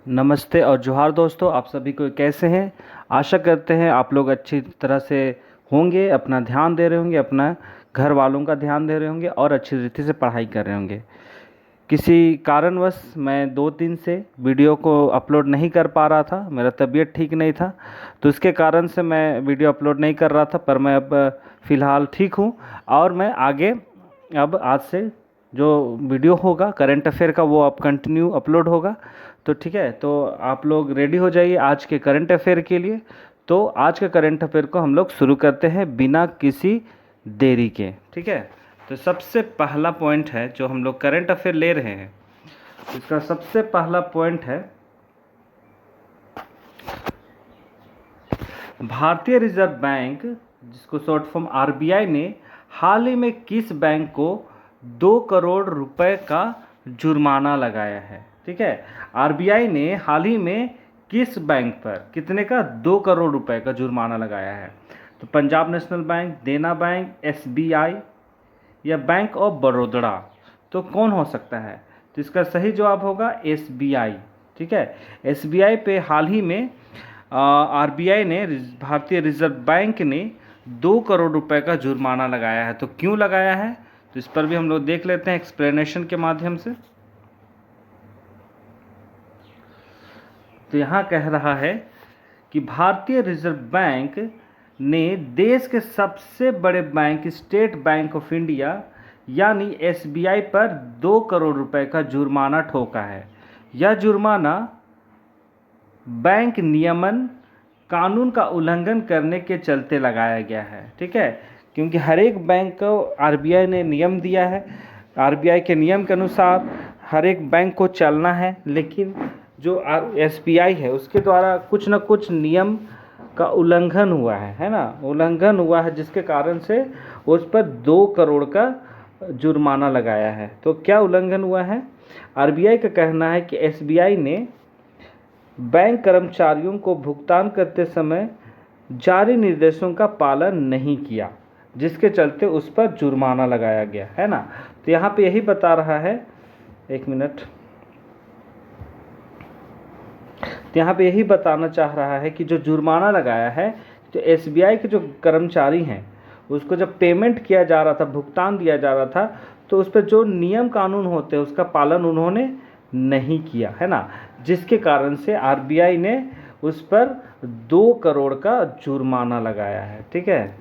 नमस्ते और जोहार दोस्तों, आप सभी को कैसे हैं। आशा करते हैं आप लोग अच्छी तरह से होंगे, अपना ध्यान दे रहे होंगे, अपना घर वालों का ध्यान दे रहे होंगे और अच्छी रीति से पढ़ाई कर रहे होंगे। किसी कारणवश मैं 2 दिन से वीडियो को अपलोड नहीं कर पा रहा था, मेरा तबीयत ठीक नहीं था, तो इसके कारण से मैं वीडियो अपलोड नहीं कर रहा था। पर मैं अब फ़िलहाल ठीक हूँ और मैं आगे अब आज से जो वीडियो होगा करंट अफेयर का वो अब कंटिन्यू अपलोड होगा। तो ठीक है, तो आप लोग रेडी हो जाइए आज के करंट अफेयर के लिए। तो आज के करंट अफेयर को हम लोग शुरू करते हैं बिना किसी देरी के। ठीक है, तो सबसे पहला पॉइंट है जो हम लोग करंट अफेयर ले रहे हैं, इसका सबसे पहला पॉइंट है भारतीय रिजर्व बैंक, जिसको शॉर्ट फॉर्म आरबीआई ने हाल ही में किस बैंक को 2 करोड़ रुपए का जुर्माना लगाया है। ठीक है, आरबीआई ने हाल ही में किस बैंक पर कितने का 2 करोड़ रुपए का जुर्माना लगाया है। तो पंजाब नेशनल बैंक, देना बैंक, एसबीआई या बैंक ऑफ बड़ौदा। तो कौन हो सकता है? तो इसका सही जवाब होगा एसबीआई। ठीक है, एसबीआई पे हाल ही में आरबीआई ने, भारतीय रिजर्व बैंक ने 2 करोड़ रुपए का जुर्माना लगाया है। तो क्यों लगाया है, तो इस पर भी हम लोग देख लेते हैं एक्सप्लेनेशन के माध्यम से। तो यहाँ कह रहा है कि भारतीय रिजर्व बैंक ने देश के सबसे बड़े bank state bank of India यानी एसबीआई पर 2 करोड़ रुपए का जुर्माना ठोका है। यह जुर्माना बैंक नियमन कानून का उल्लंघन करने के चलते लगाया गया है। ठीक है, क्योंकि हर एक बैंक को आरबीआई ने नियम दिया है, आरबीआई के नियम के अनुसार हर एक बैंक को चलना है, लेकिन जो एसबीआई है उसके द्वारा कुछ न कुछ नियम का उल्लंघन हुआ है ना, उल्लंघन हुआ है, जिसके कारण से उस पर 2 करोड़ का जुर्माना लगाया है। तो क्या उल्लंघन हुआ है? आरबीआई का कहना है कि एसबीआई ने बैंक कर्मचारियों को भुगतान करते समय जारी निर्देशों का पालन नहीं किया, जिसके चलते उस पर जुर्माना लगाया गया है ना। तो यहाँ पे यही बता रहा है, एक मिनट, तो यहाँ पे यही बताना चाह रहा है कि जो जुर्माना लगाया है, तो एसबीआई के जो कर्मचारी हैं उसको जब पेमेंट किया जा रहा था, भुगतान दिया जा रहा था, तो उस पर जो नियम कानून होते हैं उसका पालन उन्होंने नहीं किया है ना, जिसके कारण से आरबीआई ने उस पर 2 करोड़ का जुर्माना लगाया है। ठीक है,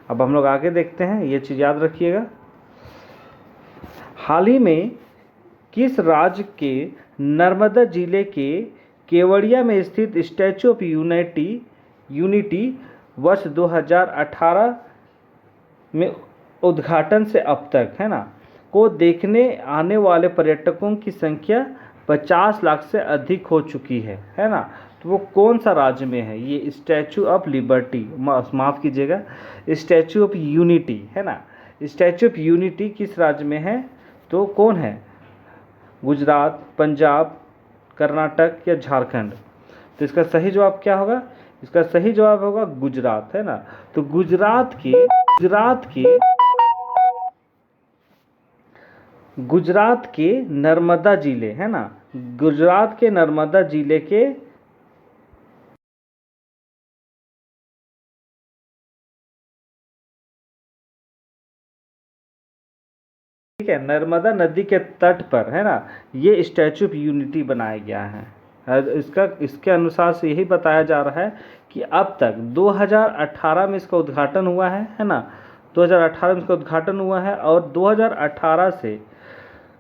अब हम लोग आगे देखते हैं, ये चीज़ याद रखिएगा। हाल ही में किस राज्य के नर्मदा जिले के केवड़िया में स्थित स्टैचू ऑफ यूनिटी वर्ष 2018 में उद्घाटन से अब तक है ना को देखने आने वाले पर्यटकों की संख्या 50 लाख से अधिक हो चुकी है ना। तो वो कौन सा राज्य में है? ये स्टैचू ऑफ लिबर्टी, माफ़ कीजिएगा, स्टैचू ऑफ यूनिटी है ना। स्टैचू ऑफ यूनिटी किस राज्य में है? तो कौन है? गुजरात, पंजाब, कर्नाटक या झारखंड? तो इसका सही जवाब क्या होगा? इसका सही जवाब होगा गुजरात है ना। तो गुजरात के नर्मदा जिले है ना, गुजरात के नर्मदा जिले के ठीक है, नर्मदा नदी के तट पर है ना ये स्टैचू ऑफ यूनिटी बनाया गया है। इसके अनुसार से यही बताया जा रहा है कि अब तक 2018 में इसका उद्घाटन हुआ है ना, 2018 में इसका उद्घाटन हुआ है और 2018 से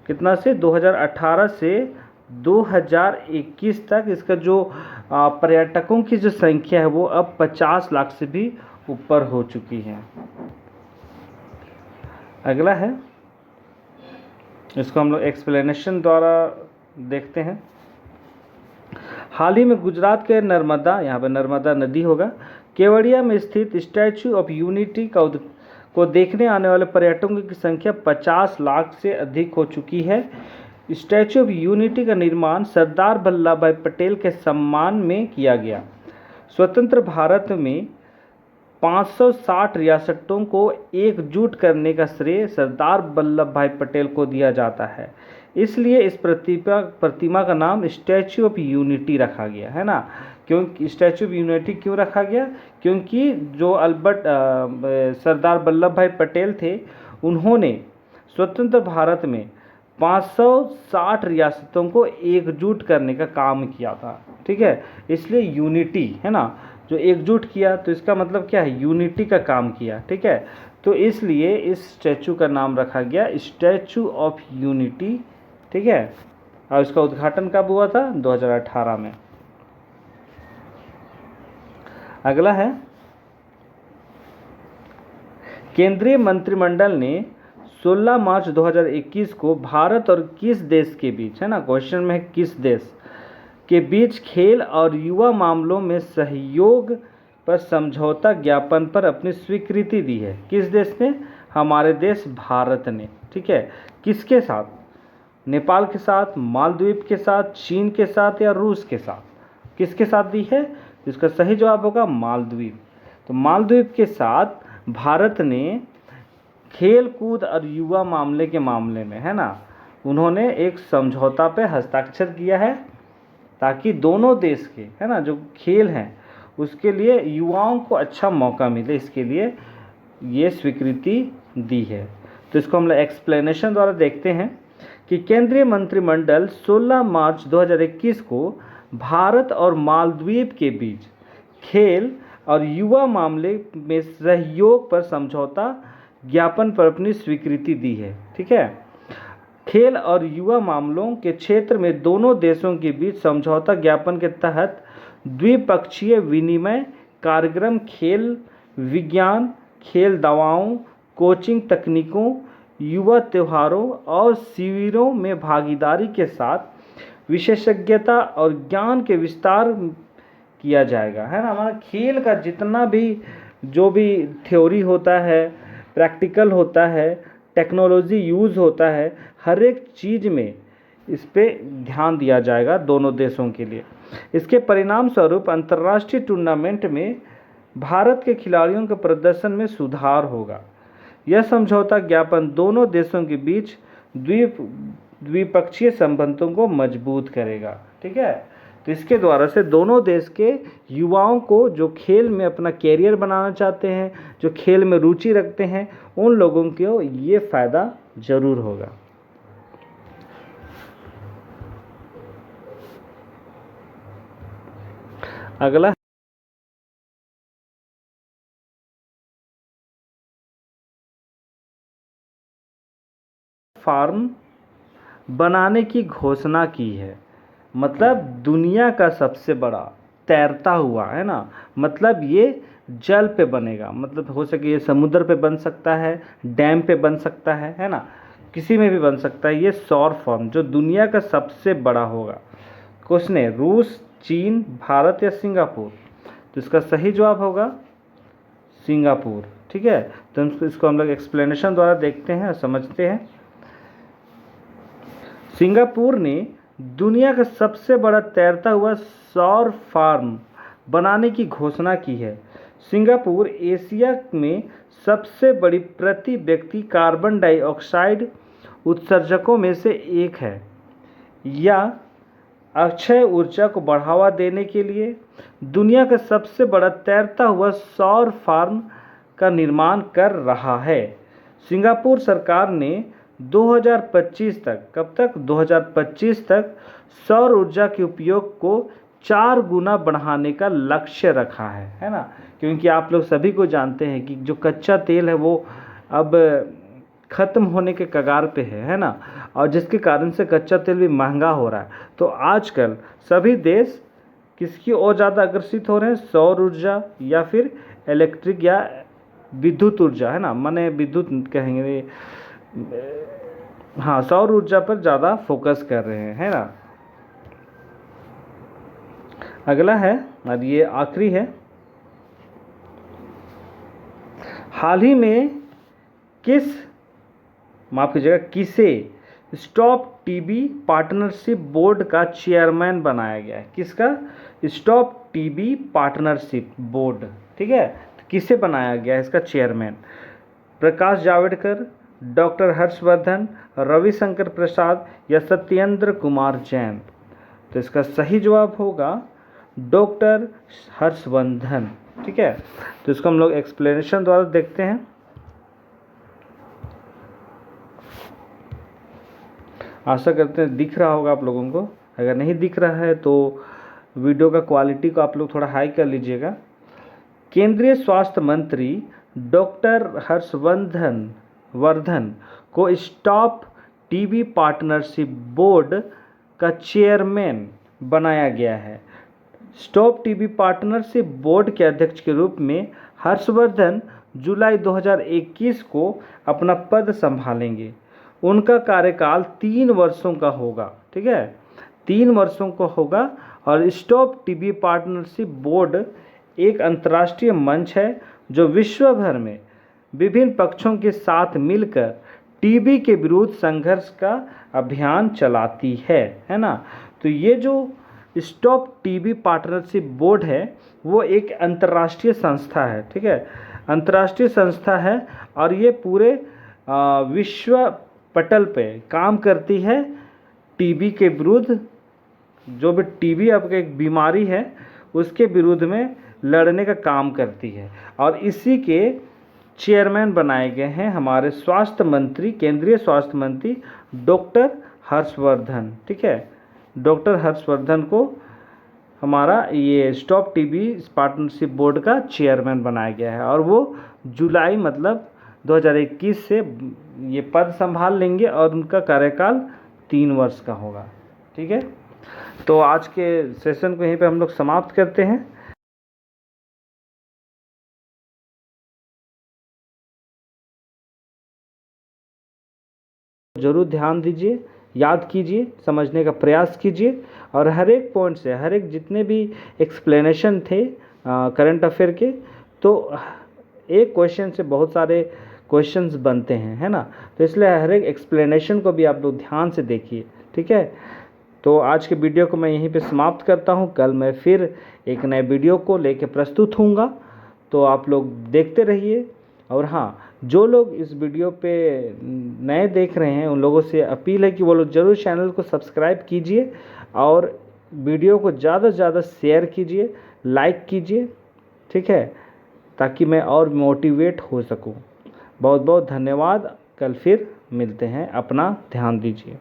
कितना से 2018 से 2021 तक इसका जो पर्यटकों की जो संख्या है वो अब 50 लाख से भी ऊपर हो चुकी है। अगला है, इसको हम लोग एक्सप्लेनेशन द्वारा देखते हैं। हाल ही में गुजरात के नर्मदा, यहाँ पर नर्मदा नदी होगा, केवड़िया में स्थित स्टैचू ऑफ यूनिटी को देखने आने वाले पर्यटकों की संख्या 50 लाख से अधिक हो चुकी है। स्टैचू ऑफ यूनिटी का निर्माण सरदार वल्लभ भाई पटेल के सम्मान में किया गया। स्वतंत्र भारत में 560 रियासतों को एकजुट करने का श्रेय सरदार वल्लभ भाई पटेल को दिया जाता है। इसलिए इस प्रतिमा का नाम स्टैचू ऑफ यूनिटी रखा गया है ना। क्यों स्टैचू ऑफ यूनिटी क्यों रखा गया? क्योंकि जो सरदार वल्लभ भाई पटेल थे, उन्होंने स्वतंत्र भारत में 560 रियासतों को एकजुट करने का काम किया था। ठीक है, इसलिए यूनिटी है ना, जो एकजुट किया तो इसका मतलब क्या है? यूनिटी का काम किया। ठीक है, तो इसलिए इस स्टैचू का नाम रखा गया स्टैचू ऑफ यूनिटी। ठीक है, और इसका उद्घाटन कब हुआ था? 2018 में। अगला है, केंद्रीय मंत्रिमंडल ने 16 मार्च 2021 को भारत और किस देश के बीच, है ना, क्वेश्चन में है किस देश के बीच खेल और युवा मामलों में सहयोग पर समझौता ज्ञापन पर अपनी स्वीकृति दी है? किस देश ने? हमारे देश भारत ने। ठीक है, किसके साथ? नेपाल के साथ, मालदीव के साथ, चीन के साथ या रूस के साथ? किसके साथ दी है? इसका सही जवाब होगा मालदीव। तो मालदीव के साथ भारत ने खेल कूद और युवा मामले के मामले में, है ना, उन्होंने एक समझौता पे हस्ताक्षर किया है, ताकि दोनों देश के, है ना, जो खेल हैं उसके लिए युवाओं को अच्छा मौका मिले, इसके लिए ये स्वीकृति दी है। तो इसको हम लोग एक्सप्लेनेशन द्वारा देखते हैं कि केंद्रीय मंत्रिमंडल 16 मार्च 2021 को भारत और मालदीव के बीच खेल और युवा मामले में सहयोग पर समझौता ज्ञापन पर अपनी स्वीकृति दी है। ठीक है, खेल और युवा मामलों के क्षेत्र में दोनों देशों के बीच समझौता ज्ञापन के तहत द्विपक्षीय विनिमय कार्यक्रम, खेल विज्ञान, खेल दवाओं, कोचिंग तकनीकों, युवा त्योहारों और शिविरों में भागीदारी के साथ विशेषज्ञता और ज्ञान के विस्तार किया जाएगा, है ना। हमारा खेल का जितना भी जो भी थ्योरी होता है, प्रैक्टिकल होता है, टेक्नोलॉजी यूज़ होता है, हर एक चीज़ में इस पे ध्यान दिया जाएगा दोनों देशों के लिए। इसके परिणाम स्वरूप अंतर्राष्ट्रीय टूर्नामेंट में भारत के खिलाड़ियों के प्रदर्शन में सुधार होगा। यह समझौता ज्ञापन दोनों देशों के बीच द्विपक्षीय संबंधों को मजबूत करेगा। ठीक है, तो इसके द्वारा से दोनों देश के युवाओं को जो खेल में अपना कैरियर बनाना चाहते हैं, जो खेल में रुचि रखते हैं, उन लोगों को ये फ़ायदा ज़रूर होगा। अगला, फार्म बनाने की घोषणा की है। मतलब दुनिया का सबसे बड़ा तैरता हुआ, है ना, मतलब ये जल पे बनेगा, मतलब हो सके ये समुद्र पे बन सकता है, डैम पे बन सकता है ना, किसी में भी बन सकता है। ये सौर फॉर्म जो दुनिया का सबसे बड़ा होगा। क्वेश्चन है रूस, चीन, भारत या सिंगापुर? तो इसका सही जवाब होगा सिंगापुर। ठीक है, तो इसको हम लोग एक्सप्लेनेशन द्वारा देखते हैं और समझते हैं। सिंगापुर ने दुनिया का सबसे बड़ा तैरता हुआ सौर फार्म बनाने की घोषणा की है। सिंगापुर एशिया में सबसे बड़ी प्रति व्यक्ति कार्बन डाइऑक्साइड उत्सर्जकों में से एक है। यह अक्षय ऊर्जा को बढ़ावा देने के लिए दुनिया का सबसे बड़ा तैरता हुआ सौर फार्म का निर्माण कर रहा है। सिंगापुर सरकार ने 2025 तक, कब तक? 2025 तक सौर ऊर्जा के उपयोग को 4 गुना बढ़ाने का लक्ष्य रखा है ना। क्योंकि आप लोग सभी को जानते हैं कि जो कच्चा तेल है वो अब ख़त्म होने के कगार पे है ना, और जिसके कारण से कच्चा तेल भी महंगा हो रहा है। तो आजकल सभी देश किसकी ओर ज़्यादा आकर्षित हो रहे हैं? सौर ऊर्जा या फिर इलेक्ट्रिक या विद्युत ऊर्जा, है ना, माने विद्युत कहेंगे, हाँ, सौर ऊर्जा पर ज़्यादा फोकस कर रहे हैं, है ना। अगला है, और ये आखिरी है, हाल ही में किसे स्टॉप टीबी पार्टनरशिप बोर्ड का चेयरमैन बनाया गया है? किसका? Stop TB partnership board. ठीक है, तो किसे बनाया गया है इसका चेयरमैन? प्रकाश जावड़ेकर, डॉक्टर हर्षवर्धन, रविशंकर प्रसाद या सत्येंद्र कुमार जैन? तो इसका सही जवाब होगा डॉक्टर हर्षवर्धन। ठीक है, तो इसको हम लोग एक्सप्लेनेशन द्वारा देखते हैं। आशा करते हैं दिख रहा होगा आप लोगों को। अगर नहीं दिख रहा है तो वीडियो का क्वालिटी को आप लोग थोड़ा हाई कर लीजिएगा। केंद्रीय स्वास्थ्य मंत्री डॉक्टर हर्षवर्धन को स्टॉप टीबी पार्टनरशिप बोर्ड का चेयरमैन बनाया गया है। स्टॉप टीबी पार्टनरशिप बोर्ड के अध्यक्ष के रूप में हर्षवर्धन जुलाई 2021 को अपना पद संभालेंगे। उनका कार्यकाल 3 वर्षों का होगा। ठीक है, 3 वर्षों का होगा। और स्टॉप टीबी पार्टनरशिप बोर्ड एक अंतर्राष्ट्रीय मंच है जो विश्व भर में विभिन्न पक्षों के साथ मिलकर टीबी के विरुद्ध संघर्ष का अभियान चलाती है ना। तो ये जो स्टॉप टीबी पार्टनरशिप बोर्ड है वो एक अंतर्राष्ट्रीय संस्था है। ठीक है, अंतर्राष्ट्रीय संस्था है और ये पूरे विश्व पटल पे काम करती है टीबी के विरुद्ध। जो भी टीबी आपका एक बीमारी है उसके विरुद्ध में लड़ने का काम करती है। और इसी के चेयरमैन बनाए गए हैं हमारे स्वास्थ्य मंत्री, केंद्रीय स्वास्थ्य मंत्री डॉक्टर हर्षवर्धन। ठीक है, डॉक्टर हर्षवर्धन को हमारा ये स्टॉप टीबी पार्टनरशिप बोर्ड का चेयरमैन बनाया गया है और वो जुलाई मतलब 2021 से ये पद संभाल लेंगे और उनका कार्यकाल 3 वर्ष का होगा। ठीक है, तो आज के सेशन को यहीं पे हम लोग समाप्त करते हैं। ज़रूर ध्यान दीजिए, याद कीजिए, समझने का प्रयास कीजिए और हर एक पॉइंट से, हर एक जितने भी एक्सप्लेनेशन थे करंट अफेयर के, तो एक क्वेश्चन से बहुत सारे क्वेश्चंस बनते हैं, है ना। तो इसलिए हर एक एक्सप्लेनेशन को भी आप लोग ध्यान से देखिए। ठीक है, तो आज के वीडियो को मैं यहीं पे समाप्त करता हूँ। कल मैं फिर एक नए वीडियो को लेके प्रस्तुत होऊंगा, तो आप लोग देखते रहिए। और हाँ, जो लोग इस वीडियो पे नए देख रहे हैं उन लोगों से अपील है कि वो लोग ज़रूर चैनल को सब्सक्राइब कीजिए और वीडियो को ज़्यादा से ज़्यादा शेयर कीजिए, लाइक कीजिए। ठीक है, ताकि मैं और मोटिवेट हो सकूं। बहुत बहुत धन्यवाद। कल फिर मिलते हैं। अपना ध्यान दीजिए।